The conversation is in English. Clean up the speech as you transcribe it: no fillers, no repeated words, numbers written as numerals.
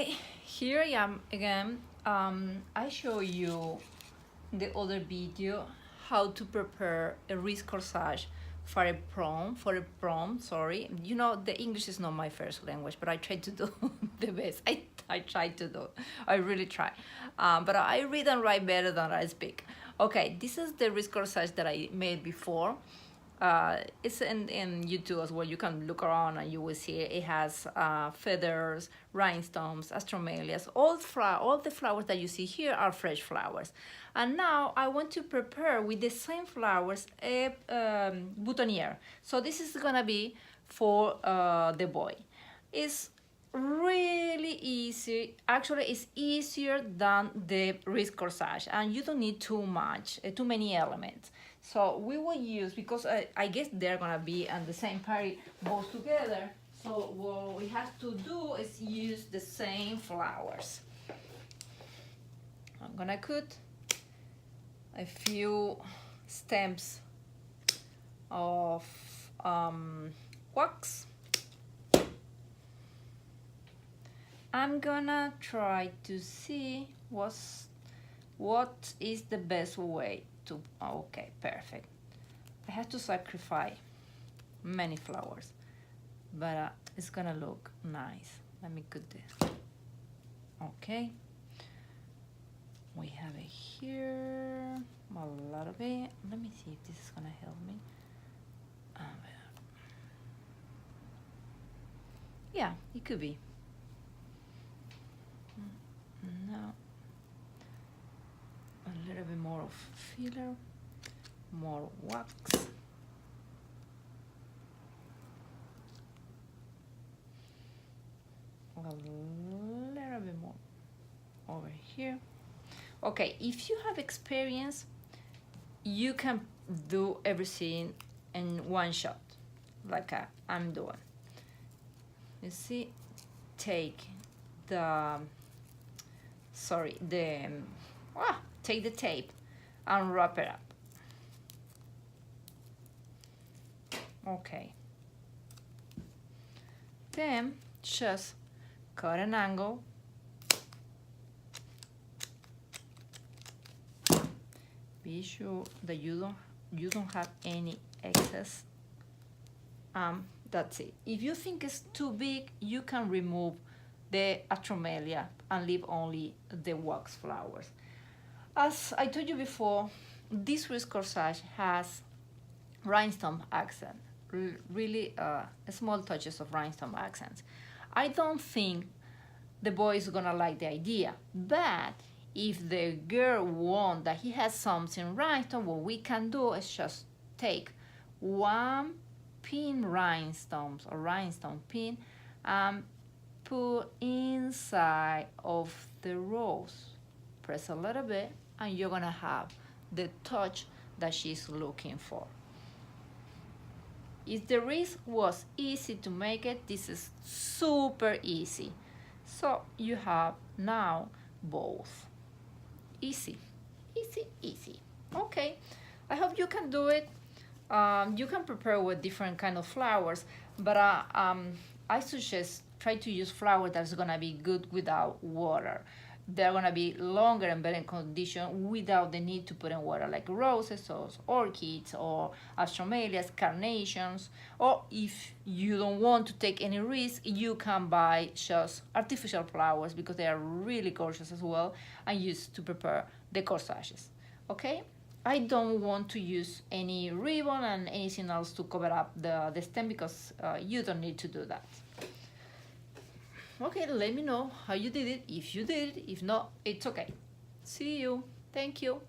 Hi, here I am again. I show you the other video how to prepare a wrist corsage for a prom. Sorry, you know the English is not my first language, but I try to do the best. I try to do. I really try, but I read and write better than I speak. Okay, this is the wrist corsage that I made before. It's in YouTube as well. You can look around and you will see it has feathers, rhinestones, astromelias. All the flowers that you see here are fresh flowers. And now I want to prepare with the same flowers a boutonnière. So this is gonna be for the boy. It's really easy. Actually, it's easier than the wrist corsage, and you don't need too many elements. So we will use, because I guess they're gonna be on the same party both together. So what we have to do is use the same flowers. I'm gonna cut a few stems of wax. I'm gonna try to see what is the best way to, okay, perfect. I have to sacrifice many flowers, but it's gonna look nice. Let me cut this. Okay, we have it here, a lot of it. Let me see if this is gonna help me. Yeah, it could be. Now a little bit more of filler, more wax. A little bit more over here. Okay, if you have experience, you can do everything in one shot, like I'm doing. You see, take the take the tape and wrap it up. Okay. Then just cut an angle. Be sure that you don't have any excess. That's it. If you think it's too big, you can remove the atromelia and leave only the wax flowers. As I told you before, this wrist corsage has rhinestone accent, really small touches of rhinestone accents. I don't think the boy is gonna like the idea, but if the girl wants that he has something rhinestone, what we can do is just take one pin rhinestone pin and put inside of the rose. Press a little bit and you're gonna have the touch that she's looking for. If the wrist was easy to make it, this is super easy. So you have now both. Easy, easy, easy. Okay, I hope you can do it. You can prepare with different kind of flowers, but I suggest try to use flour that's gonna be good without water. They're gonna be longer and better condition without the need to put in water, like roses or orchids or astromelias, carnations. Or if you don't want to take any risk, you can buy just artificial flowers because they are really gorgeous as well and use to prepare the corsages. Okay, I don't want to use any ribbon and anything else to cover up the stem because you don't need to do that. Okay, let me know how you did it, if you did it. If not, it's okay. See you. Thank you.